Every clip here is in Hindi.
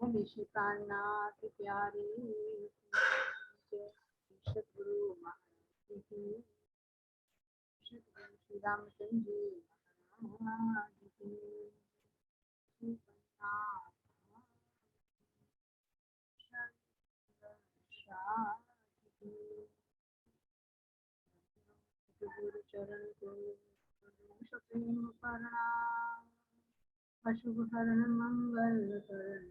विश्व प्राणनाथ प्यारे सतगुरु महाराज की सतगुरु श्री रामचंद्र जी महाराज की गुरु चरण को प्रेम प्रणाम अशुभ हरण मंगल करण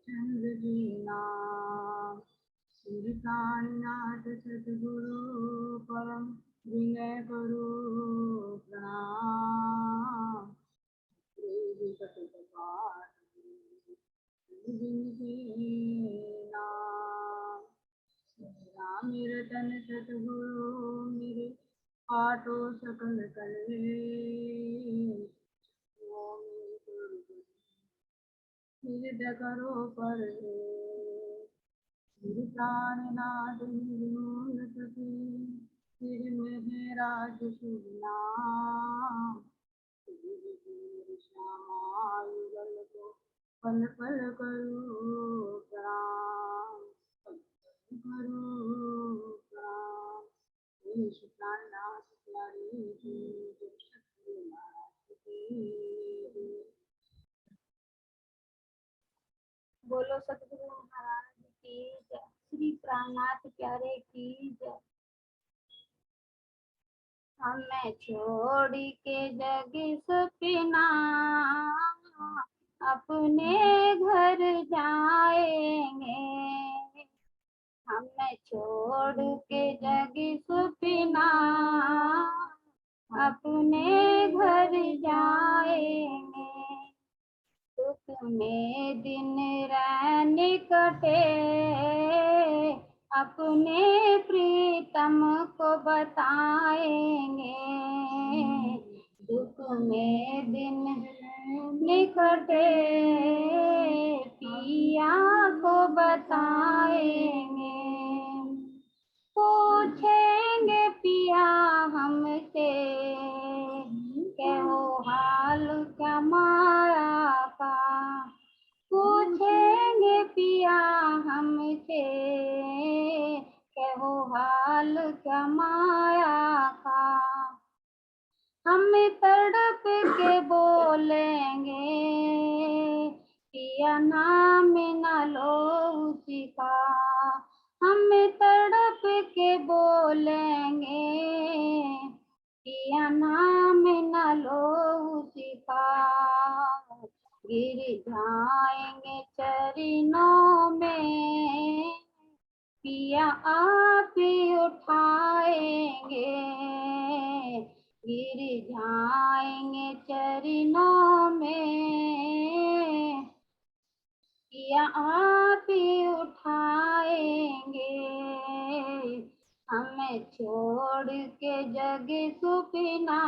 चंद्र जी नाम श्री प्राणनाथ सतगुरु परम विनय करो प्रणाम नाम मेरे तन सतगुरु मेरे आटो सकल कले निज करो पर श्री प्राणनाथ निर्मूल सती सिर में है राज शुभ नाम श्यामायुगल को पल पल करो प्रणाम करो प्रणाम विश्व प्राणनाथ प्यारे जी जय सतगुरु महाराज की बोलो सतगुरु महाराज की जय। श्री प्राणनाथ प्यारे की जय। हमें छोड़ के जग सपना अपने घर जाएंगे। हमें छोड़ के जग सपना अपने घर जाएंगे। दुख में दिन रैन कटे अपने प्रीतम को बताएंगे। दुख में दिन निकटे पिया को बताएंगे। पूछेंगे पिया हमसे कहो हाल क्या माया का। पूछेंगे पिया हमसे कहो हाल क्या माया का। हम तड़प के बोलेंगे पिया नाम न लो उसी का। हम तड़प के बोलेंगे पिया नाम न लो उसी का। गिर जाएंगे चरणों में पिया आप उठाएंगे। गिर जाएंगे चरणों में पिया आप उठाएंगे। हमें छोड़ के जग सुपना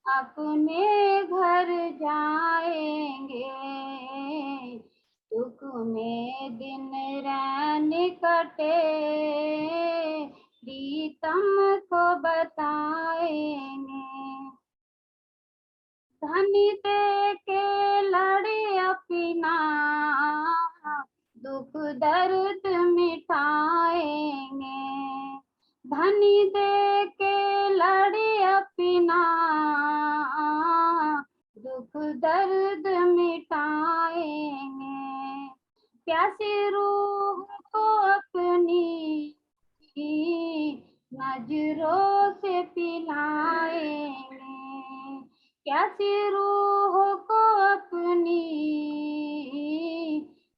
अपने घर जाएंगे। दुख में दिन रैन कटे प्रीतम को बताएंगे। धनी दे के लड़ी अपना दुख दर्द मिटाएंगे। धनी दे के लड़ी अपना दुख दर्द मिटाएंगे। प्यासी रूह को अपनी नजरों से पिलाएंगे। प्यासी रूह को अपनी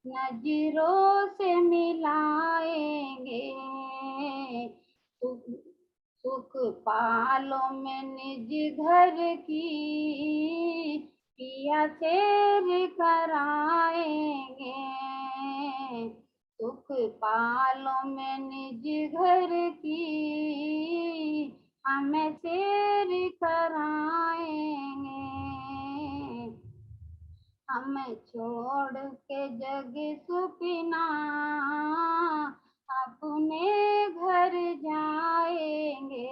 नजरों से मिलाएंगे। सुख पालों में निज घर की पिया शेर कराएंगे। सुख पालों में निज घर की हमें शेर कराएंगे। हमें छोड़ के जग सुपना अपने घर जाएंगे।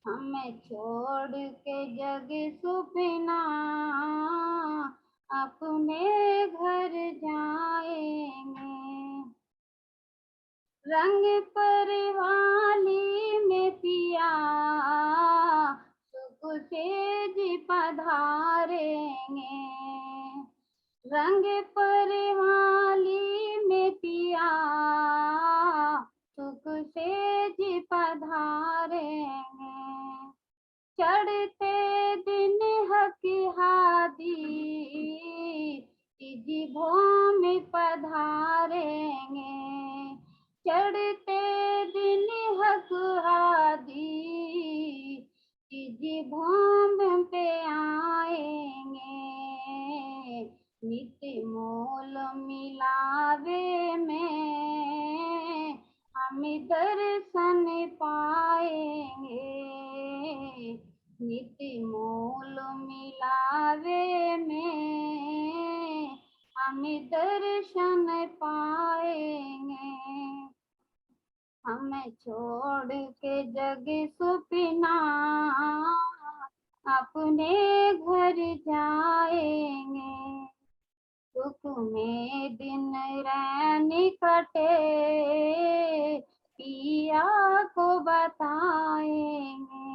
हमें छोड़ के जग सुपना अपने रंग परवाली में पिया सुख से जी पधारेंगे। रंग परवाली में पिया सुख से जी पधारेंगे। चढ़ते दिन हकी हादी जी भूम पधारेंगे। चढ़ते दिन हक हादी जी भूम पे आएंगे। नित्य मोल मिलावे में हम दर्शन पाएंगे। नित्य मोल मिलावे में हम दर्शन पाएंगे। हमें छोड़ के जग सुपना अपने घर जाएंगे। सुख में दिन रैन कटे पिया को बताएंगे।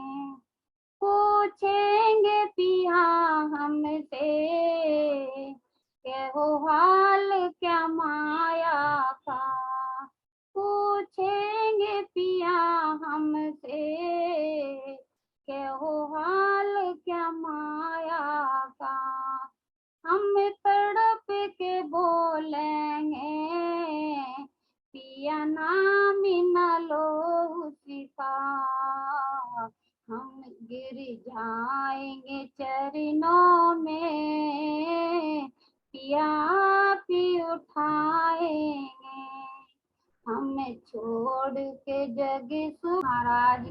पूछेंगे पिया हमसे कहो हाल क्या माया का। पूछेंगे पिया हमसे कहो हाल क्या माया का। हम तड़प के बोलेंगे पिया नाम न लो उसका। हम गिर जाएंगे चरणों में पिया पी उठाएंगे। हमें छोड़ के जग सु महाराज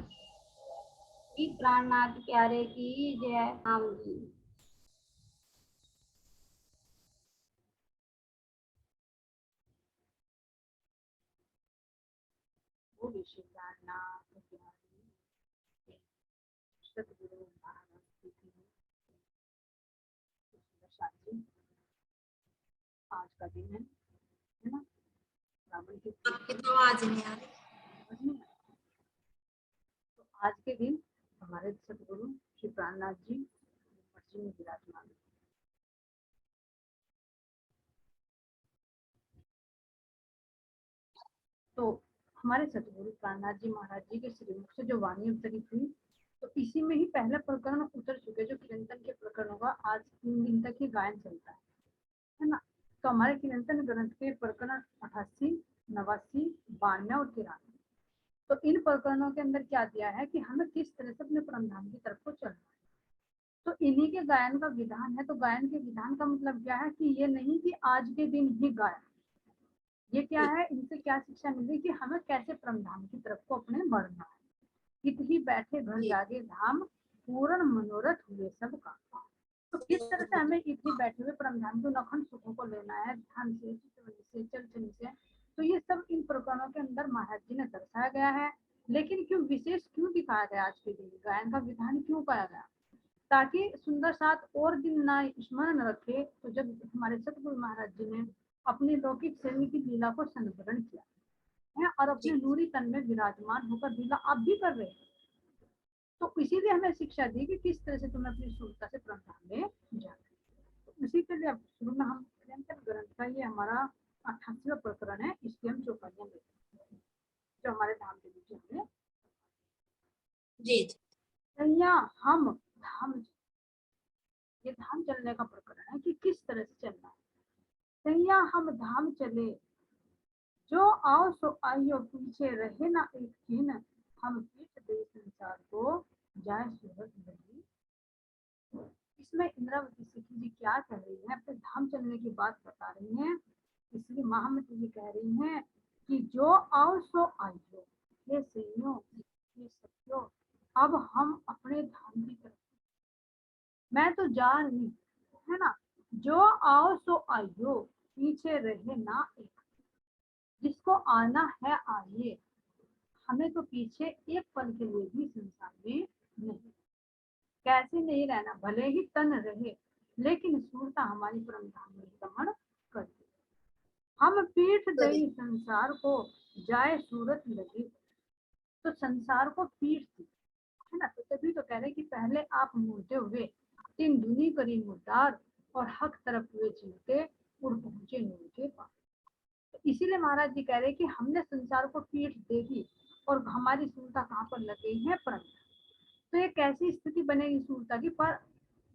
की प्राणनाथ प्यारे की जय। राम जी। बोले श्री प्राणनाथ प्यारे सतगुरु महाराज की जय। जी आज का दिन है ना, रावण के आपकी तो आवाज नहीं आ रही। तो आज के दिन हमारे सतगुरु श्री प्राणनाथ जी मठ में विराजमान। तो हमारे सतगुरु प्राणनाथ जी महाराज जी के श्रीमुख से जो वाणी उतरी हुई, तो इसी में ही पहला प्रकरण उतर चुके। जो कीर्तन के प्रकरणों का आज 3 दिन तक ही गायन चलता है ना। तो हमारे कीर्तन ग्रंथ के प्रकरण 88, 89, 92 और 93, तो इन प्रकरणों के अंदर क्या दिया है कि हमें किस तरह से अपने परमधाम की तरफ को चलना है। तो इन्हीं के गायन का विधान है। तो गायन के विधान का मतलब क्या है कि ये नहीं कि आज के दिन ही गायन, ये क्या है, इनसे क्या शिक्षा मिली कि हमें कैसे परमधाम की तरफ को अपने बढ़ना है। इत ही बैठे घर जागे धाम पूर्ण मनोरथ हुए सब काम। तो किस तरह से हमें इत ही बैठे हुए परमधाम के अखंड सुखों को लेना है, ध्यान से, चल से। तो ये सब इन प्रकरणों के अंदर महाराज जी ने दर्शाया गया है। लेकिन क्यों विशेष क्यों दिखाया गया आज के दिन, गायन का विधान क्यों पाया गया, ताकि सुंदर साथ और दिन ना स्मरण रखे। तो जब हमारे सतगुरु महाराज जी ने अपनी लौकिक शरीर की लीला को संवरण किया है और अपने नूरी तन में विराजमान होकर लीला आप भी कर रहे हैं, तो इसीलिए हमें शिक्षा दी कि किस तरह से तुम्हें अपनी शुद्धता से परमधाम में जाना। तो इसी के लिए अब शुरू में हम ग्रंथ का ये हमारा 88वां प्रकरण है, इसकी हम चौपाइयां लेते हैं जो हमारे धाम के नीचे हमें जी हम धाम, ये धाम चलने का प्रकरण है कि किस तरह से चलना है। सैया हम धाम चले जो आओ सो आइयो पीछे रहे ना एक दिन। हम पीठ दे संसार को जाए सूरत लगी। इसमें इंद्रावती सिद्धि जी क्या कह रही है, अपने धाम चलने की बात बता रही हैं। इसलिए महामती जी कह रही हैं कि जो आओ सो आइयो, ये सैयो ये सत्यो, अब हम अपने धाम की तरफ, मैं तो जा रही है ना। जो आओ सो आइयो पीछे रहे ना एक, जिसको आना है आइए, हमें तो पीछे एक पल के लिए भी संसार में नहीं। कैसे नहीं रहना, भले ही तन रहे लेकिन सूरता हमारी परमधाम में गमन करती। हम पीठ दई संसार को जाए सूरत लगी, तो संसार को पीठ दी, है ना। तो तभी तो कह रहे कि पहले आप मुड़ते हुए तीन दुनी करी मुर्दार और हक तरफ हुए चलते उड़ पहुंचे नूर के पास। तो इसीलिए महाराज जी कह रहे कि हमने संसार को पीठ दे दी और हमारी सूरता कहाँ पर लग गई है, परम। तो ये कैसी स्थिति बनेगी सूरता की, पर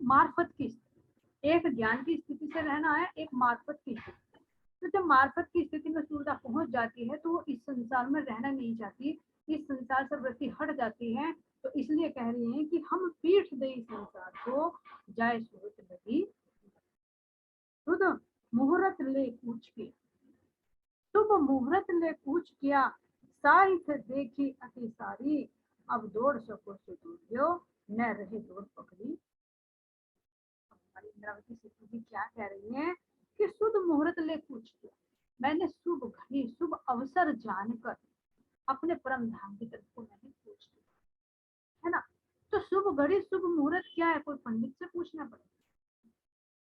मार्फत की स्थिति। एक ज्ञान की स्थिति से रहना है, एक मार्फत की स्थिति। तो जब मार्फत की स्थिति में सूरता पहुंच जाती है तो वो इस संसार में रहना नहीं चाहती, इस संसार से वृत्ति हट जाती है। तो इसलिए कह रही हैं कि हम पीठ दे इस संसार को, जाए सूरत लगी शुद्ध मुहूर्त ले पूछ के, शुभ मुहूर्त ले पूछ किया, साहित्य देखी अति सारी, अब दौड़ सको से दूरियो, न रहे दौड़ पकड़ी। हमारी इंद्रावती सिद्धि जी क्या कह रही हैं कि शुद्ध मुहूर्त ले पूछ किया, मैंने शुभ घड़ी शुभ अवसर जानकर अपने परम धाम की तरफ को मैंने पूछ लिया, है ना। तो शुभ घड़ी शुभ मुहूर्त क्या है, कोई पंडित से पूछना पड़ेगा।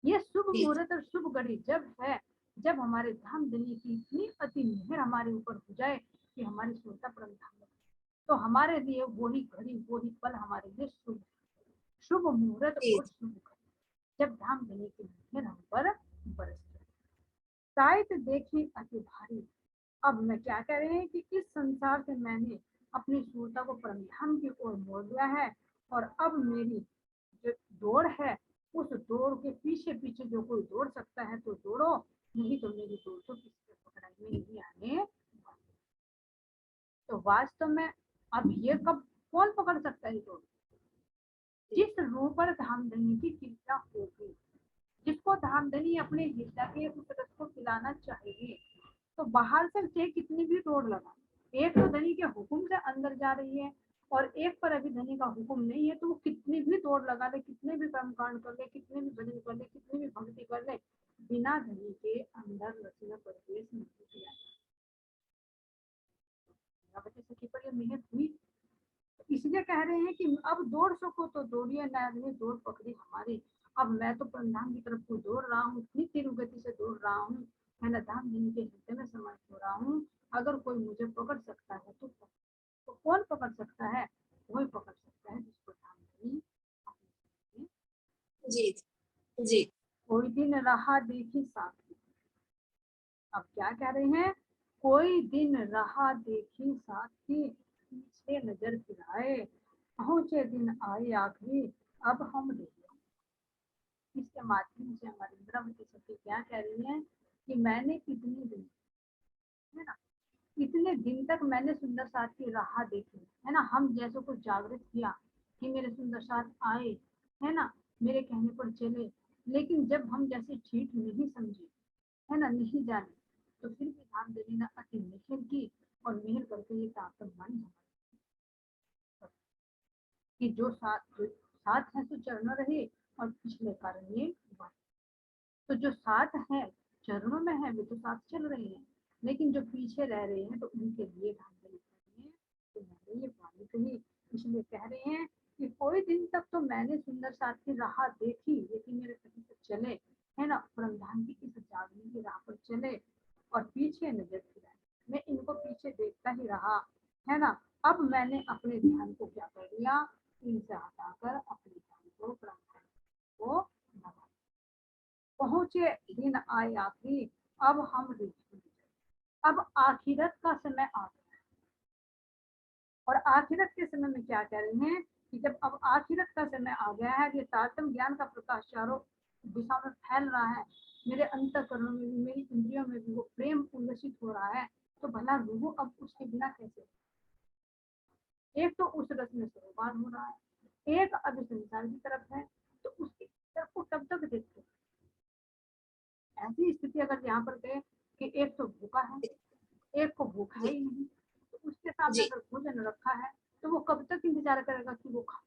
ये शुभ जी मुहूर्त और शुभ घड़ी जब है, जब हमारे धाम देने की इतनी अति मेहर हमारे ऊपर हो जाए कि हमारी सूरता परम धाम में, तो हमारे लिए वही घड़ी वही पल हमारे लिए शुभ, शुभ मुहूर्त जी और शुभ घड़ी जब धाम देने की मेहर हम पर बरस जाए। साहित्य देखी अति भारी, अब मैं क्या कह रहे हैं कि इस संसार से मैंने अपनी सूरता को परम धाम की ओर मोड़ दिया है, और अब मेरी जो दौड़ है, उस दौड़ के पीछे पीछे जो कोई दौड़ सकता है तो दौड़ो, नहीं तो मेरी दौड़ तो किसी के पकड़ाई में नहीं आने वाली। तो वास्तव में अब ये कब कौन पकड़ सकता है दौड़, जिस रूह पर धामधनी की क्रिया होगी, जिसको धामधनी अपने हृदय के उस रस को पिलाना चाहिए, तो बाहर से चाहे कितनी भी दौड़ लगा, एक तो धनी के हुक्म से अंदर जा रही है और एक पर अभी धनी का हुक्म नहीं है, तो वो कितनी भी दौड़ लगा ले, कितने भी कर्म कांड कर ले, कितने भी भजन कर ले, कितनी भी भक्ति कर ले, बिना धनी के अंदर रस में प्रवेश नहीं किया। सखी पर यह मेहर हुई, इसलिए कह रहे हैं कि अब दौड़ सको तो दौड़िए, न दौड़ पकड़ी हमारी। अब मैं तो परमधाम की तरफ को दौड़ रहा हूँ, इतनी तीव्र गति से दौड़ रहा हूँ, मैं न धाम देने के हृदय में समाहित हो रहा हूँ। अगर कोई मुझे पकड़ सकता है तो कौन पकड़ सकता है, वही पकड़ सकता है जिसको धाम देनी। जी जी कोई दिन रहा देखी साथी, अब क्या कह रहे हैं, कोई दिन रहा देखी साथी, पीछे नजर फिराए, पहुंचे दिन आए आखिरी, अब हम देखो। इसके माध्यम से हमारी इंद्रावती सखी क्या कह रही है कि मैंने इतने दिन, है ना, इतने दिन तक मैंने सुंदर साथ की राह देखी, है ना। हम जैसे को जागृत किया कि मेरे सुंदर साथ आए, है ना, मेरे कहने पर चले, लेकिन जब हम जैसे ठीक नहीं समझे, है ना, नहीं जाने, तो फिर भी धाम देने ने अति मेहर की, और मेहर करके ये ताकत मन कि जो साथ है तो चरणों रहे, और पिछले कारण ये बढ़े। तो जो साथ है चरणों में है वे तो साथ चल रहे हैं, लेकिन जो पीछे रह रहे हैं तो उनके लिए धाम देने चाहिए। तो मैंने ये वाणी कही, इसलिए कह रहे हैं कि कोई दिन तक तो मैंने सुंदर साथ की राह देखी, लेकिन मेरे पति से चले, है ना, परमधाम की इस जागने की राह पर चले, और पीछे नजर फिराए, मैं इनको पीछे देखता ही रहा, है ना। अब मैंने अपने ध्यान को क्या कर दिया, इनसे हटाकर अपने ध्यान को परमधाम को लगा। पहुंचे दिन आए आखिरी, अब हम देखिए, अब आखिरत का समय आ गया। और आखिरत के समय में क्या कह रहे हैं कि जब अब आखिरत का समय आ गया है, ये तारतम ज्ञान का प्रकाश चारों दिशा में फैल रहा है, मेरे अंतःकरण में भी, मेरी इंद्रियों में भी वो प्रेम उल्लसित हो रहा है, तो भला रूह अब उसके बिना कैसे। एक तो उस रस में सरोकार हो रहा है, एक अब संसार की तरफ है, तो उसकी तरफ को तब तक देखते। ऐसी स्थिति अगर यहाँ पर कहे कि एक तो भूखा है, एक को भूखा जी ही नहीं, तो उसके सामने जी अगर भोजन रखा है तो वो कब तक इंतजार करेगा कि वो खाए,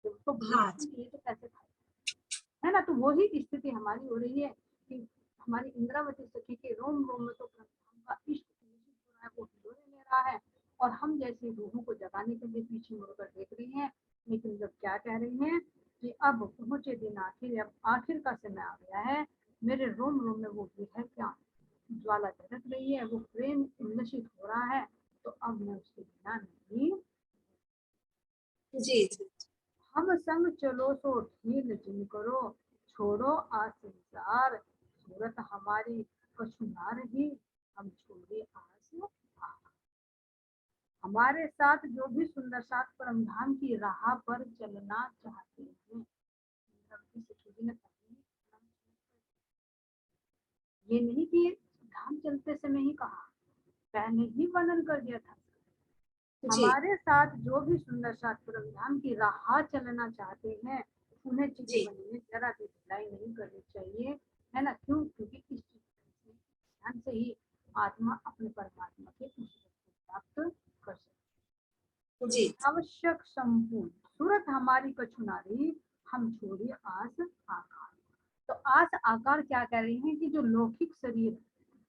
जब उसको भूख हाँ ही नहीं है तो कैसे खाए, है ना। तो वही स्थिति हमारी हो रही है कि हमारी इंद्रावती सखी के रोम रोम में तो परमात्मा का इश्क हो रहा है, वो हिलोने ले रहा है, और हम जैसे रूहों को जगाने के लिए पीछे मुड़कर देख रही हैं। लेकिन जब क्या कह रही हैं कि अब पहुंचे दिन आखिर, अब आखिर का समय आ गया है, मेरे रोम रोम में वो भी है क्या, ज्वाला झटक रही है, वो प्रेम उल्लसित हो रहा है, तो अब मैं उसके बिना नहीं। जी जी हम संग चलो सो ढील जिन करो, छोड़ो आ संसार, सूरत हमारी कछु ना रही, हम छोड़े आस आ। हमारे साथ जो भी सुंदर साथ परम धाम की राह पर चलना चाहते हैं, ये नहीं कि धाम चलते समय ही कहा, पहले ही वर्णन कर दिया था। जी हमारे साथ जो भी सुंदर साथ परम धाम की राह चलना चाहते हैं, उन्हें चिट्ठी जी बनने में जरा भी ढिलाई नहीं करनी चाहिए, है ना। क्यों? क्योंकि इस ध्यान से ही आत्मा अपने परमात्मा के प्राप्त कर सकती जी है। आवश्यक संपूर्ण सूरत हमारी कछु नारी, हम छोड़े आस आकार। तो आस आकार क्या कह रही हैं कि जो लौकिक शरीर,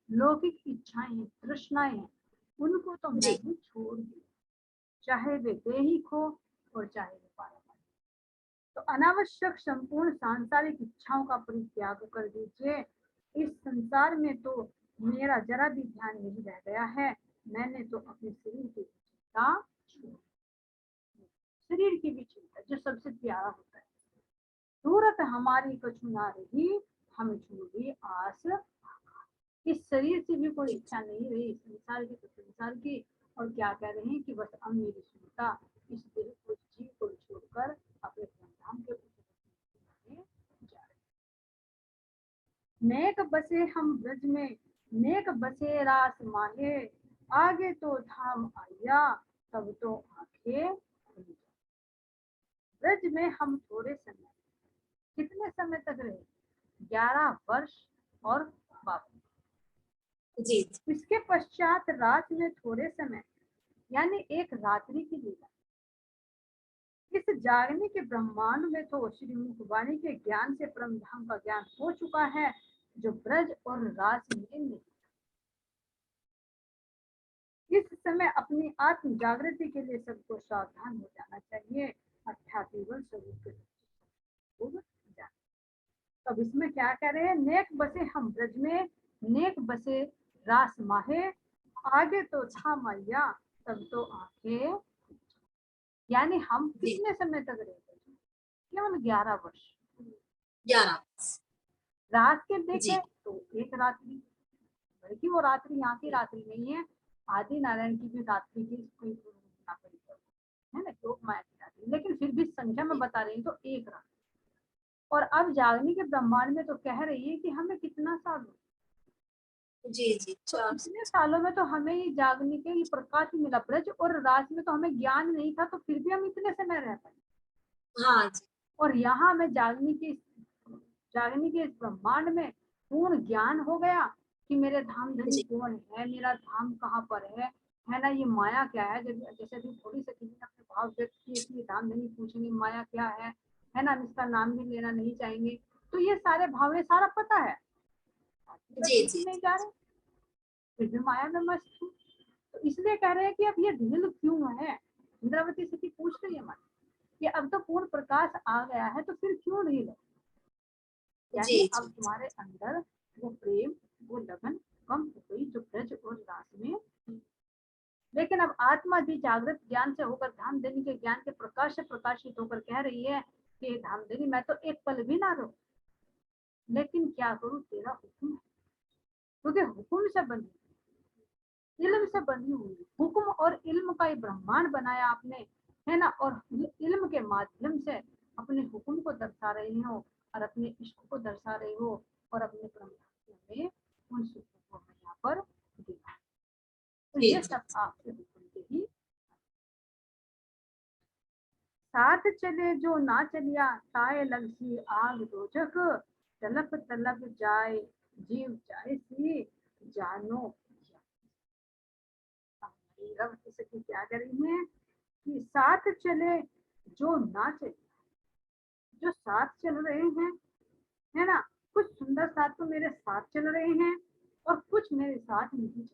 लौकिक इच्छाएं, तृष्णाएं हैं, उनको तो मैं जी भी छोड़ दी, चाहे वे दैहिक हो और चाहे वे पारंपरिक। तो अनावश्यक संपूर्ण सांसारिक इच्छाओं का परित्याग कर दीजिए। इस संसार में तो मेरा जरा भी ध्यान नहीं रह गया है, मैंने तो अपने शरीर की चिंता छोड़, शरीर की भी चिंता जो सबसे प्यारा होता है। सूरत हमारी कछु ना रही, हम छोड़ी आस। इस शरीर से भी कोई इच्छा नहीं रही, संसार की तो संसार की। और क्या कह रहे हैं कि बस अब मेरी सुनता इस दिल को, जीव को छोड़कर अपने धाम के जा रहे। नेक बसे हम ब्रज में, नेक बसे रास माहे, आगे तो धाम आया, तब तो आंखें खुली। ब्रज में हम थोड़े समय, कितने समय तक रहे? 11 वर्ष और बाबू। जी इसके पश्चात रात में थोड़े समय, यानी एक रात्रि की लीला। इस जागने के ब्रह्मांड में तो श्री मुखवाणी के ज्ञान से परम धाम का ज्ञान हो चुका है, जो ब्रज और रास में नहीं। इस समय अपनी आत्म जागृति के लिए सबको सावधान हो जाना चाहिए, अर्थात केवल स्वरूप के जाना। अब इसमें क्या कह रहे हैं? नेक बसे हम ब्रज में, नेक बसे रास माहे, आगे तो था मैया, तब तो आंखें। यानी हम जी कितने समय तक रहे? केवल 11 वर्ष। 11 रात के देखे जी तो एक रात्रि, बल्कि वो रात्रि यहाँ की रात्रि नहीं है, आदि नारायण की भी रात्रि की कोई है ना, योग माया की रात्रि, लेकिन फिर भी संख्या में बता रही तो एक रात्रि। और अब जागने के ब्रह्मांड में तो कह रही है कि हमें कितना साल हो, जी जी तो 4 इतने सालों में तो हमें ये जागने के ये प्रकाश मिला ब्रज और रास में, तो हमें ज्ञान नहीं था, तो फिर भी हम इतने समय रह पाए। हाँ जी और यहाँ हमें जागने के इस ब्रह्मांड में पूर्ण ज्ञान हो गया कि मेरे धाम धनी जी कौन है, मेरा धाम कहाँ पर है ना, ये माया क्या है। जब जैसे अभी थोड़ी सी किसी ने अपने भाव व्यक्त किए कि ये धाम धनी पूछेंगे माया क्या है ना, हम इसका नाम भी लेना नहीं चाहेंगे, तो ये सारे भाव सारा पता है, जी जी नहीं जा रहे, फिर भी माया में मस्त हूँ। तो इसलिए कह रहे हैं कि अब ये ढील क्यों है? इंद्रावती सखी पूछ रही है मन कि अब तो पूर्ण प्रकाश आ गया है, तो फिर क्यों ढील है? जी यानी अब जी तुम्हारे अंदर वो प्रेम, वो लगन कम हो गई जो ब्रज और रास में थी। लेकिन अब आत्मा भी जागृत ज्ञान से होकर धामधनी के ज्ञान के प्रकाश से प्रकाशित होकर कह रही है कि धामधनी मैं तो एक पल भी ना रहूं, लेकिन क्या करूं, तेरा हुक्म है। क्योंकि हुक्म से बंधी, इल्म से बंधी हुई, हुक्म और इल्म का ही ब्रह्मांड बनाया आपने, है ना। और इल्म के माध्यम से अपने हुक्म को दर्शा रही हो और अपने इश्क को दर्शा रही हो और अपने ब्रह्मांड में उन सुखों को यहाँ पर दिखा। तो जी ये जी सब आपके हुक्म के ही साथ चले, जो ना चलिया ताए लगसी आग दोजक, तलप तलप जाए जीव जाए सी जानो। रब सखी क्या कर रही है कि साथ चले जो ना चले, जो साथ चल रहे हैं, है ना, कुछ सुंदर साथ तो मेरे साथ चल रहे हैं और कुछ मेरे साथ नहीं चल,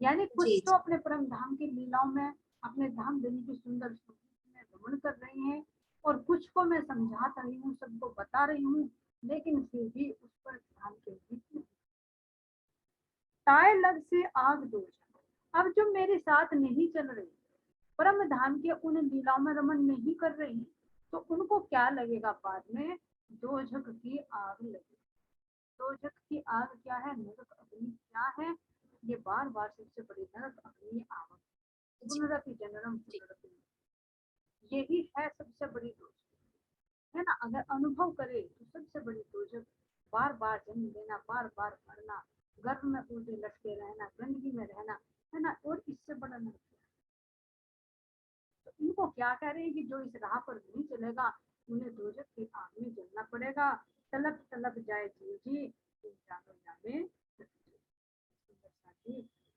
यानी कुछ जी तो अपने परम धाम की लीलाओं में, अपने धाम धनी की सुंदर में रमण कर रहे हैं, और कुछ को मैं समझा रही हूँ, सबको बता रही हूँ, लेकिन फिर भी उस पर ध्यान केंद्रित नहीं। ताए लग से आग दोजक। अब जो मेरे साथ नहीं चल रही, परम धाम के उन लीलाओं में रमन नहीं कर रही, तो उनको क्या लगेगा बाद में? दोजक की आग लगेगी। दोजक की आग क्या है? नरक अग्नि क्या है? ये बार बार सबसे बड़ी नरक अग्नि आग, पुनरपि जननम पुनरपि, यही है सबसे बड़ी दोजक, है ना। अगर अनुभव करे तो सबसे बड़ी दोजक बार बार जन्म लेना, बार बार मरना, गर्भ में उल्टे लटके रहना, गंदगी में रहना, है ना, और इससे बड़ा नरक। तो इनको क्या कह रहे हैं कि जो इस राह पर नहीं चलेगा उन्हें दोजक की आग में जलना पड़ेगा। तलब तलब जाए जी जी, तुम जानो जाने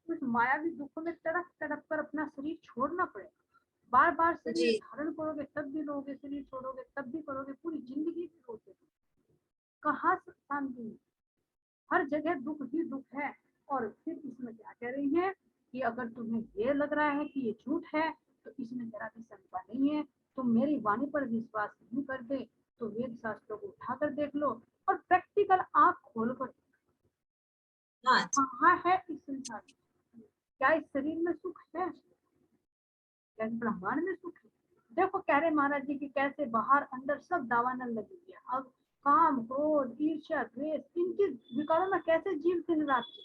उस मायावी दुख में तड़प तड़प कर अपना शरीर छोड़ना पड़ेगा। बार बार शरीर जी धारण करोगे तब भी लोगे, शरीर छोड़ोगे तब भी करोगे, पूरी जिंदगी भी रोते, कहाँ शांति है? हर जगह दुख ही दुख है। और फिर इसमें क्या कह रही है कि अगर तुम्हें ये लग रहा है कि ये झूठ है तो इसमें जरा भी शंका नहीं है। तुम मेरी वाणी पर विश्वास नहीं करते तो वेद शास्त्रों को उठा कर देख लो और प्रैक्टिकल आंख खोल कर, हाँ जी कहाँ है इस संसार में? क्या इस शरीर में सुख है? क्या इस ब्रह्मांड में सुख है? देखो कह रहे महाराज जी की कैसे बाहर अंदर सब दावानल लगी है। अब काम क्रोध ईर्ष्या द्वेष इनके विकारों में कैसे जीव दिन रात जी।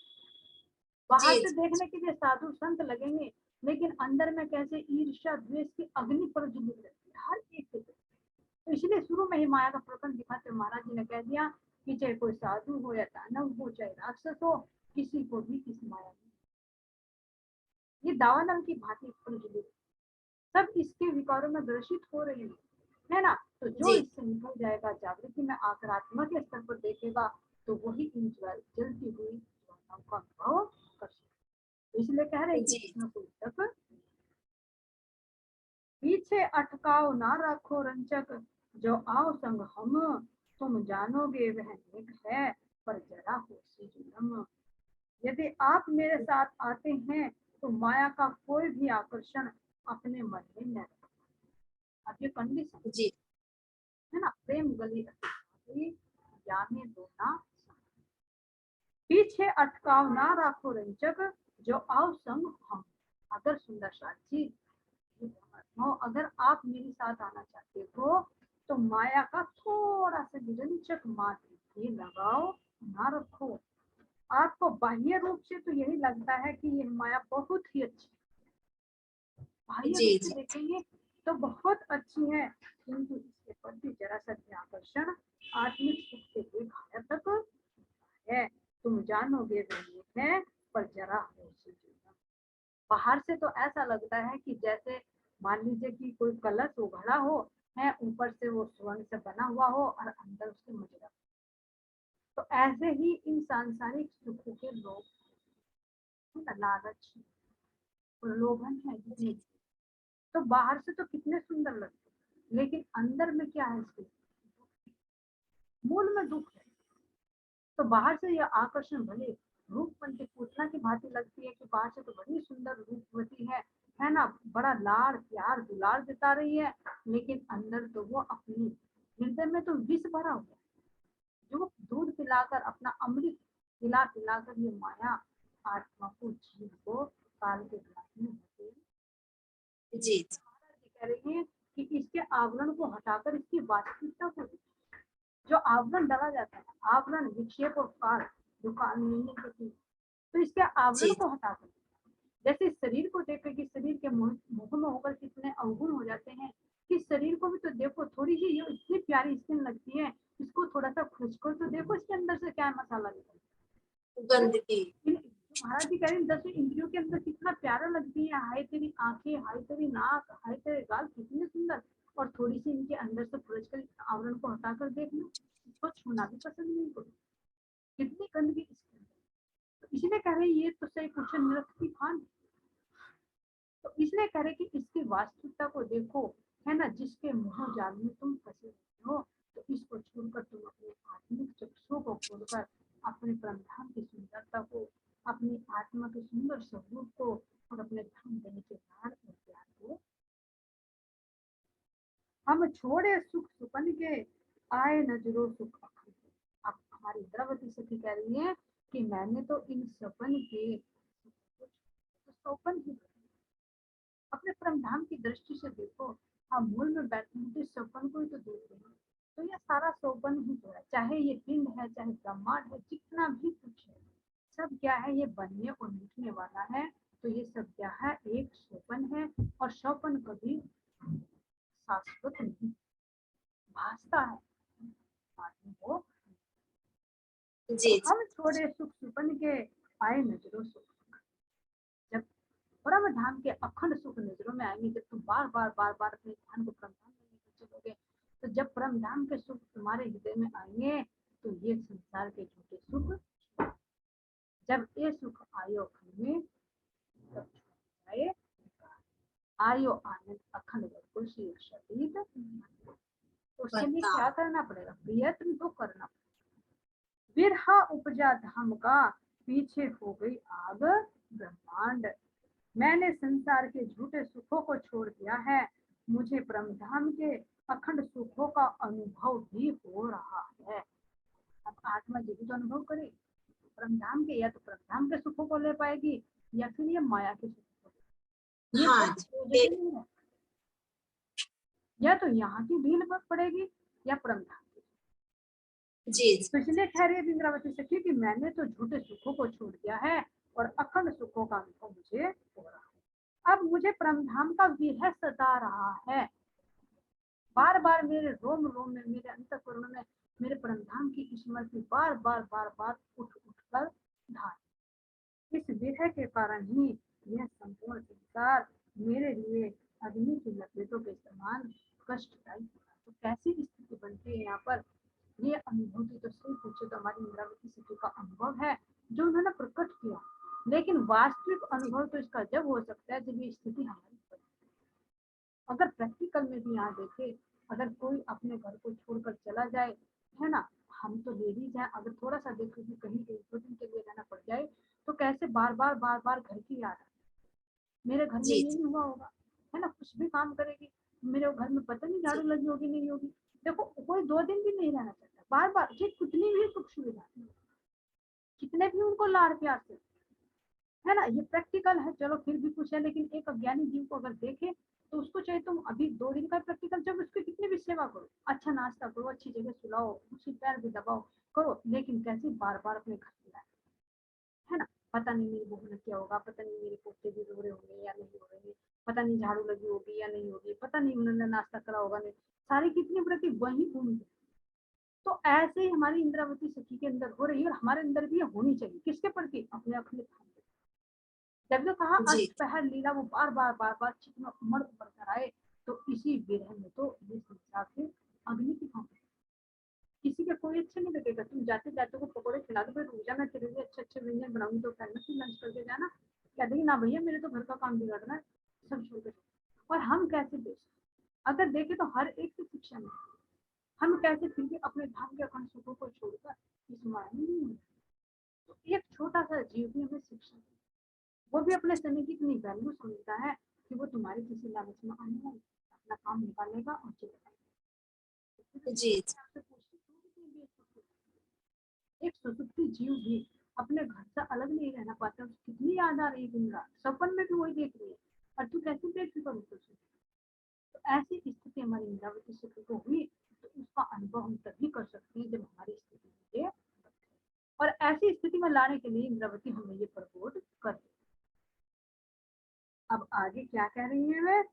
बाहर जी से जी देखने के लिए साधु संत लगेंगे, लेकिन अंदर में कैसे ईर्ष्या द्वेष की अग्नि प्रज्वलित रहती है हर एक के। तो इसलिए शुरू में ही माया का प्रकरण दिखाते महाराज जी ने कह दिया कि चाहे कोई साधु हो या दानव हो, चाहे राक्षस हो, किसी को भी इस माया में ये दावानल की भांति प्रज्वलित, सब इसके विकारों में ग्रसित हो रहे हैं, है ना। तो जो जी इससे निकल जाएगा, जागृति में आकर आत्मा के स्तर पर देखेगा, तो वही इन जलती हुई ज्वालाओं का अनुभव कर सकता। इसलिए कह रहे हैं कि जी इसमें कोई तक पीछे अटकाओ ना रखो रंचक, जो आओ संग हम, तुम जानोगे वह नेक है, पर जरा होशी जुलम। यदि आप मेरे साथ आते हैं तो माया का कोई भी आकर्षण अपने मन में न रखना। अब ये कंडीशन जी है ना, प्रेम गली यानी दो ना, पीछे अटकाव ना राखो रंचक, जो आओ संग हम। अगर सुंदर साथी, अगर आप मेरे साथ आना चाहते हो तो माया का थोड़ा सा निरंचक मात्र भी लगाओ ना रखो। आपको बाह्य रूप से तो यही लगता है कि ये माया बहुत ही अच्छी, बाह्य जी रूप से जी देखेंगे तो बहुत अच्छी है, किंतु इसके प्रति जरा सा भी आकर्षण आत्मिक सुख के लिए घातक है। तुम जानोगे वो है, पर जरा होशी जुलम। बाहर से तो ऐसा लगता है कि जैसे मान लीजिए कि कोई कलश उघड़ा हो है, ऊपर से वो स्वर्ण से बना हुआ हो और अंदर उसके मजरा। तो ऐसे ही इन सांसारिक सुखों के लोग है ना, लालच प्रलोभन है जितने, तो बाहर से तो कितने सुंदर लगते हैं, लेकिन अंदर में क्या है इसके? मूल में दुख है। तो बाहर से यह आकर्षण भले रूपवती की पूतना की भांति लगती है कि बाहर से तो बड़ी सुंदर रूपवती है ना, बड़ा लाड़ प्यार दुलार जता रही है, लेकिन अंदर तो वो अपनी हृदय में तो विष भरा हुआ है। जो दूध पिलाकर अपना अमृत पिला पिलाकर ये माया आत्मा को जीव को काल के ग्लास में भर, जी कह रही है कि इसके आवरण को हटाकर इसकी वास्तविकता को, जो आवरण डाला जाता है, आवरण विक्षेप और काल जो काल नहीं होती, तो इसके आवरण जी को हटाकर, जैसे इस शरीर को देखे कि शरीर के मुख में होकर कितने अवगुण हो जाते हैं, कि शरीर को भी तो देखो, थोड़ी सी ये इतनी प्यारी स्किन लगती है, इसको थोड़ा सा खुश कर तो देखो इसके अंदर से क्या मसाला निकलता है। गंदगी महाराज जी कह रहे हैं 10 इंद्रियों के अंदर कितना प्यारा लगती है, हाय तेरी आंखें, हाय तेरी नाक, हाय तेरे गाल कितने सुंदर, और थोड़ी सी इनके अंदर से खुरच कर आवरण को हटाकर देख लो, इसको छूना भी पसंद नहीं करो, कितनी गंदगी इसके अंदर। तो इसलिए कह रहे हैं ये तो सही कुछ नृत्य की खान। तो इसलिए कह रहे कि इसकी वास्तविकता को देखो, है ना, जिसके मुंह जाल में तुम फंसे हो, तो इसको छोड़कर तुम अपने आत्मिक चक्षुओं को खोलकर अपने परमधाम की सुंदरता को, अपनी आत्मा के सुंदर स्वरूप को और अपने धाम देने के लाड़ और प्यार को, हम छोड़े सुख सुपन के, आए नजरो सुख अखंड। अब हमारी द्रवती सखी कह रही है कि मैंने तो इन सपन के तो सौपन ही अपने परमधाम की दृष्टि से देखो, हम मूल में बैठे हैं तो इस सौपन को ही तो देख रहे हैं। तो ये सारा सौपन ही तो है, चाहे ये पिंड है, चाहे ब्रह्मांड है, जितना भी कुछ है, सब क्या है, ये बनने और मिटने वाला है। तो ये सब क्या है, एक सौपन है। और सौपन कभी शाश्वत नहीं, भासता है आदमी को। जी तो हम छोड़े सुख सुपन के, आए नजरों सुख। जब परम धाम के अखंड सुख नजरों में आएंगे, जब तुम बार बार बार बार अपने ध्यान को परम धाम में लेकर चलोगे, तो जब परम धाम के सुख तुम्हारे हृदय में आएंगे, तो ये संसार के झूठे सुख, जब ये सुख आयो घर में, तब आए आयो आनंद अखंड बिल्कुल श्री शरीर। तो उसके लिए बता क्या करना पड़ेगा, प्रयत्न तो करना पड़ेगा। बिरहा उपजा धाम का, पीछे हो गई आग ब्रह्मांड। मैंने संसार के झूठे सुखों को छोड़ दिया है, मुझे परमधाम के अखंड सुखों का अनुभव भी हो रहा है। अब आत्मा जब भी तो अनुभव करे परमधाम के, या तो परमधाम के सुखों को ले पाएगी, या फिर ये माया के सुखों को। ये हाँ सब जी, दो जगह नहीं है, या तो यहाँ की ढील पड़ेगी या परमधाम की। जी जी तो इसलिए कह रही है इंद्रावती सखी कि मैंने तो झूठे सुखों को छोड़ दिया है और अखंड सुखों का अनुभव मुझे हो रहा है। अब मुझे परमधाम का विरह सता रहा है, बार बार मेरे रोम रोम में, मेरे अंतःकरण में मेरे परमधाम की स्मृति बार बार बार बार उठ उठ कर धार। इस विरह के कारण ही यह संपूर्ण संसार मेरे लिए अग्नि की लपेटों के समान कष्टदायी हुआ। तो कैसी स्थिति बनती है यहाँ पर, ये अनुभूति तो सही पूछे तो हमारी इंद्रावती सखी का अनुभव है जो उन्होंने प्रकट किया। लेकिन वास्तविक अनुभव तो इसका जब हो सकता है जब ये स्थिति हमारी बने। अगर प्रैक्टिकल में भी यहाँ देखे, अगर कोई अपने घर को छोड़कर चला जाए, है ना, हम तो लेडीज हैं, अगर थोड़ा सा देखो कि कहीं एक दो दिन के लिए रहना पड़ जाए, तो कैसे बार बार घर की याद आती। मेरे घर में जी ये नहीं हुआ होगा, है ना, कुछ भी काम करेगी मेरे घर में पता नहीं जी झाड़ू लगी होगी नहीं होगी। देखो कोई 2 दिन भी नहीं रहना चाहता, बार बार ये कितनी भी सुख सुविधा, कितने भी उनको लाड़ प्यार से, है ना, ये प्रैक्टिकल है, चलो फिर भी कुछ है। लेकिन एक अज्ञानी जीव को अगर देखे तो उसको चाहिए तुम अभी 2 दिन का प्रैक्टिकल, जब उसकी कितनी भी सेवा करो, अच्छा नाश्ता करो, अच्छी जगह सुलाओ, उसी पैर भी दबाओ करो, लेकिन कैसे बार बार अपने घर बुलाए, है ना। पता नहीं मेरी बहू ने क्या होगा, पता नहीं मेरे पोते भी रो रहे होंगे या नहीं हो रहे, पता नहीं झाड़ू लगी होगी या नहीं होगी, पता नहीं उन्होंने नाश्ता करा होगा नहीं, सारी कितनी वृत्ति वही घूम। तो ऐसे ही हमारी इंद्रावती सखी के अंदर हो रही है और हमारे अंदर भी ये होनी चाहिए, किसके प्रति, अपने अखंड धाम के। जब जो कहा जी अष्टपहर लीला वो बार बार चित्त में उमड़ उमड़ कर आए, तो इसी विरह में तो ये संसार से अग्नि की भांति। किसी के कोई अच्छा नहीं लगेगा, तुम जाते जाते को पकौड़े खिला दो, फिर रोजाना तेरे लिए अच्छे अच्छे व्यंजन बनाऊंगी तो टाइम से लंच करके जाना, कह देगी ना भैया मेरे तो घर का काम बिगड़ना है, सब छोड़ के। और हम कैसे बेच, अगर देखे तो हर एक की शिक्षा में हम कैसे फिर भी अपने धाम के अखंड सुखों को छोड़कर इस माया में नहीं होते। तो एक छोटा सा जीव भी हमें शिक्षा, वो भी अपने समय की इतनी वैल्यू समझता है कि वो तुम्हारे किसी लालच में आने वाला, अपना काम निकालेगा और चले जी जाएगा। एक सुसुप्ति जीव भी अपने घर से अलग नहीं रहना पाता, कितनी याद आ रही है दिन रात, सपन में भी वही देख रही है, और तू कैसे बेफिक्र हो तुझे। तो ऐसी स्थिति हमारी इंद्रावती सखी को हुई, तो उसका अनुभव हम तभी कर सकते हैं जब हमारी स्थिति ये, और ऐसी स्थिति में लाने के लिए इंद्रावती हमें ये प्रबोध कर दे। अब आगे क्या कह रही है वे,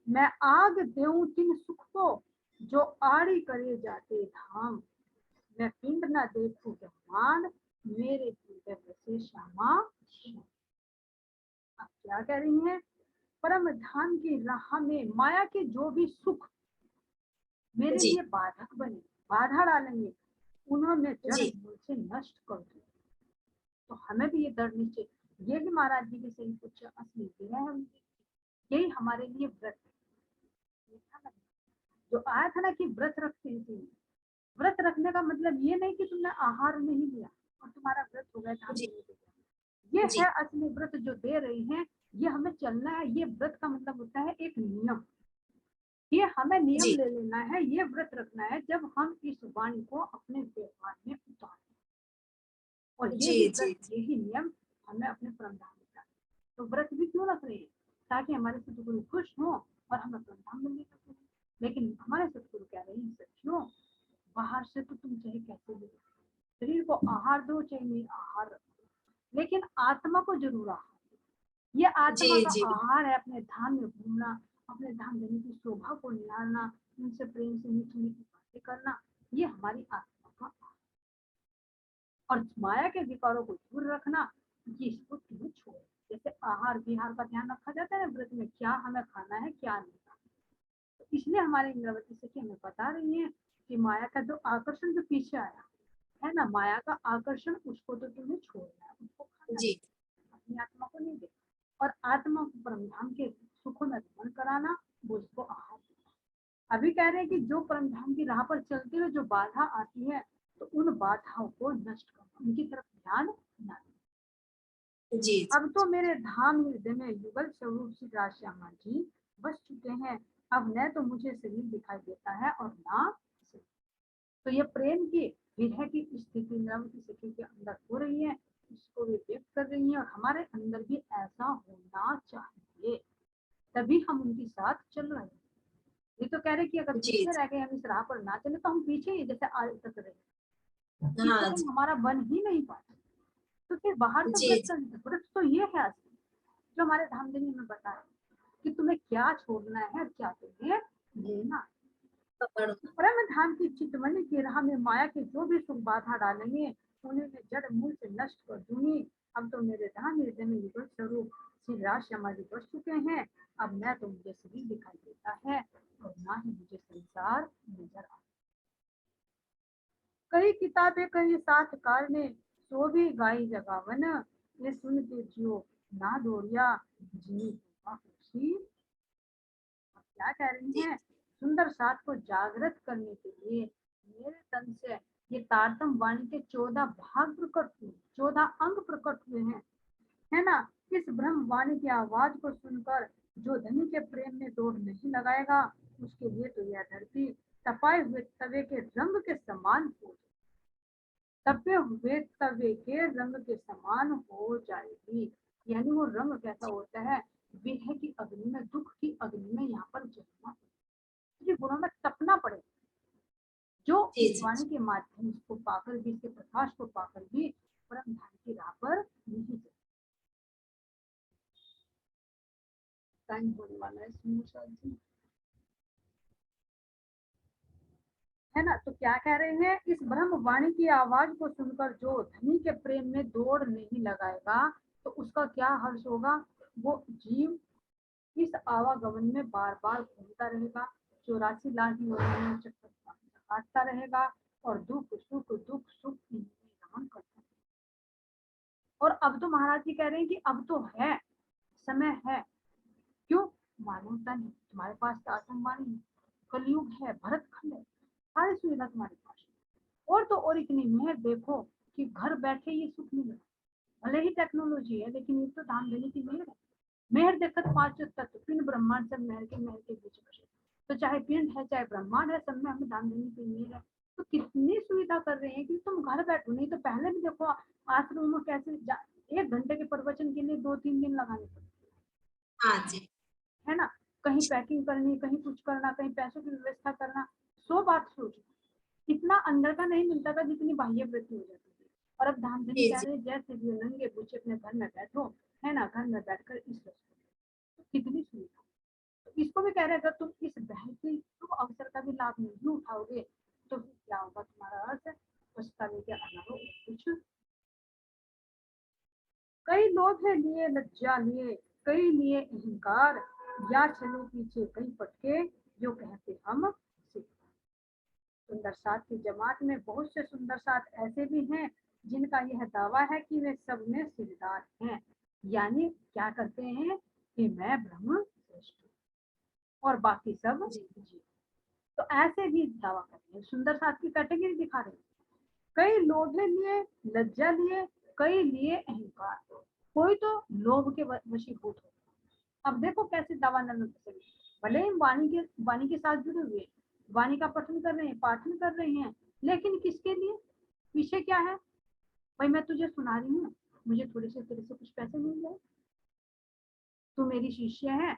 मैं आग देऊं तिन सुख को, जो आड़ी करे जाते धाम, मैं पिंड न देखूं ब्रह्मांड, मेरे हृदय बसे श्यामा। अब क्या कह रही है, परम धाम की राह में माया के जो भी सुख मेरे जी लिए बाधक बने, बाधा डालेंगे, उन्होंने जड़ जी मूल से नष्ट कर दिया। तो हमें भी ये डर निश्चय, ये भी महाराज जी के सही कुछ असली है, यही हमारे लिए व्रत है। जो आया था ना कि व्रत रखते हैं, व्रत रखने का मतलब ये नहीं कि तुमने आहार नहीं लिया और तुम्हारा व्रत हो गया, धाम जी नहीं दे गया। ये जी है असली व्रत जो दे रही हैं, ये हमें चलना है। ये व्रत का मतलब होता है एक नियम, ये हमें नियम जी ले लेना है, ये व्रत रखना है जब हम इस वाणी को अपने व्यवहार में उतारें। और जी, यही जी, व्रत यही नियम हमें अपने परम धाम में जाना है। तो व्रत भी क्यों रख रहे हैं? ताकि हमारे सतगुरु खुश हो और हमें परम धाम मिलने का। लेकिन हमारे सतगुरु कह रहे हैं सच्चियों, बाहर से तो तुम चाहे कैसे भी शरीर को आहार दो चाहे नहीं आहार रखो, लेकिन आत्मा को जरूर आहार दो। ये आत्मा जी, का जी, आहार है अपने धाम में घूमना, अपने धाम जाने की शोभा को निहारना, उनसे प्रेम से मीठी मीठी बातें करना, ये हमारी आत्मा का आहार। और माया के विकारों को दूर रखना, ये इसको तुम्हें छोड़। जैसे आहार विहार का ध्यान रखा जाता है ना व्रत में, क्या हमें खाना है क्या नहीं खाना। तो इसलिए हमारे इंद्रावती सखी हमें बता रही है कि माया का जो आकर्षण जो पीछे आया है ना, माया का आकर्षण, उसको तो तुम्हें छोड़ना है, उसको खाना जी, है, अपनी आत्मा को नहीं देना। और आत्मा को परमधाम के सुखों में रमण कराना, वो उसको आहार देना। अभी कह रहे हैं कि जो परमधाम की राह पर चलते हुए जो बाधा आती है, तो उन बाधाओं को नष्ट करना, उनकी तरफ ध्यान न देना। जी, अब तो मेरे धाम हृदय में युगल स्वरूप श्री राजश्यामा जी बस चुके हैं। अब न तो मुझे शरीर दिखाई देता है और ना शरीर। तो ये प्रेम की विरह की स्थिति इंद्रावती सखी के अंदर हो रही है, इसको वे व्यक्त कर रही है। और हमारे अंदर भी ऐसा होना चाहिए, तभी हम उनके साथ चल रहे हैं। ये तो कह रहे कि अगर जी, पीछे रह गए, हम इस राह पर ना चले, तो हम पीछे ही जैसे आज तक रहे, हाँ जी, तो हमारा बन ही नहीं पाता। तो फिर बाहर से जी, व्रत करने, व्रत तो ये है असली, जो हमारे धामधनी में बताया कि तुम्हें क्या छोड़ना है और क्या तुम्हें लेना है। पकड़, परम धाम की चितवनी की राह में माया के जो भी सुख बाधा डालेंगे, उन्हें मैं जड़ मूल से नष्ट कर दूंगी। अब तो मेरे धाम हृदय में युगल स्वरूप श्री राजश्यामा जी बस चुके हैं। अब न तो मुझे शरीर दिखाई देता है और ना ही मुझे संसार नजर आता। कई किताबें कई साथकार ने, सो भी गाई जगावन, ये सुन के जियो ना दोरिया जी खुशी। क्या कह रही जी, हैं? सुंदर साथ को जागृत करने के लिए मेरे तन से ये तारतम वाणी के 14 भाग प्रकट हुए, 14 अंग प्रकट हुए हैं, है ना। इस ब्रह्म वाणी की आवाज को सुनकर जो धनी के प्रेम में दौड़ नहीं लगाएगा, उसके लिए तो यह धरती तपाए हुए तवे के रंग के समान हो, तपे हुए तवे के रंग के समान हो जाएगी। यानी वो रंग कैसा होता है? विरह की अग्नि में, दुख की अग्नि में यहाँ पर जलना, गुणों में तपना पड़े, जो जी, इस जी, वाणी के माध्यम को पाकर भी, इसके प्रकाश को पाकर भी परम धाम की राह पर नहीं चले। टाइम होने वाला है जी, है ना। तो क्या कह रहे हैं? इस ब्रह्म वाणी की आवाज को सुनकर जो धनी के प्रेम में दौड़ नहीं लगाएगा, तो उसका क्या हर्ष होगा? वो जीव इस आवागमन में बार बार घूमता रहेगा, 84 लाख योनियों में चक्कर काटता रहेगा और दुख सुख इनमें रमण करता है। और अब तो महाराज जी कह रहे हैं कि अब तो है, समय है। क्यों? मानवता नहीं, तुम्हारे पास तो आतंकवादी है, कलयुग है, भरत खंड है, सारी सुविधा तुम्हारे पास है। और तो और इतनी मेहर देखो कि घर बैठे ये सुख मिल रहा है। भले ही टेक्नोलॉजी है, लेकिन ये तो धाम देने की मेहर है। मेहर देखत पांच तत्व, पिंड ब्रह्मांड सब मेहर के बीच बसे। तो चाहे पिंड है चाहे ब्रह्मांड है, सब में हमें दान देने की मेहर है। तो कितनी सुविधा कर रहे हैं कि तुम घर बैठो। नहीं तो पहले भी देखो आश्रम में कैसे 1 घंटे के प्रवचन के लिए 2-3 दिन लगाने पड़ते, हाँ जी, है ना। कहीं पैकिंग करनी, कहीं कुछ करना, कहीं पैसों की व्यवस्था करना, 100 बात सोचो। इतना अंदर का नहीं मिलता था जितनी बाह्य वृत्ति हो जाती थी। और अब धामधनी जी, कह जी, रहे हैं जैसे भी नंगे पूछे अपने घर में बैठो, है ना, घर में बैठकर इस तो कितनी सुविधा। तो इसको भी कह रहे हैं अगर तुम इस बेहतरीन अवसर का भी लाभ नहीं उठाओगे, तो फिर क्या होगा तुम्हारा अर्थ? पछतावे के अलावा कुछ। कई लोग हैं लिए लज्जा लिए, कई लिए अहंकार, या चले पीछे कई पटके, जो कहते हम सिख। सुंदर साथ की जमात में बहुत से सुंदर साथ ऐसे भी हैं जिनका यह दावा है कि वे सब में सिरदार हैं। यानी क्या करते हैं कि मैं ब्रह्म श्रेष्ठ हूँ और बाकी सब जी, जीव। तो ऐसे भी दावा करते हैं, सुंदर साथ की कैटेगरी दिखा रहे हैं। कई लोभे लिए, लज्जा लिए, कई लिए अहंकार, कोई तो लोभ के वशीभूत हो। अब देखो कैसे दावानंद से, भले ही वाणी के साथ जुड़े हुए, वाणी का पठन कर रहे हैं, पाठन कर रहे हैं, लेकिन किसके लिए? पीछे क्या है? भाई मैं तुझे सुना रही हूँ, मुझे थोड़े से तेरे से कुछ पैसे मिल जाए, तू मेरी शिष्य है,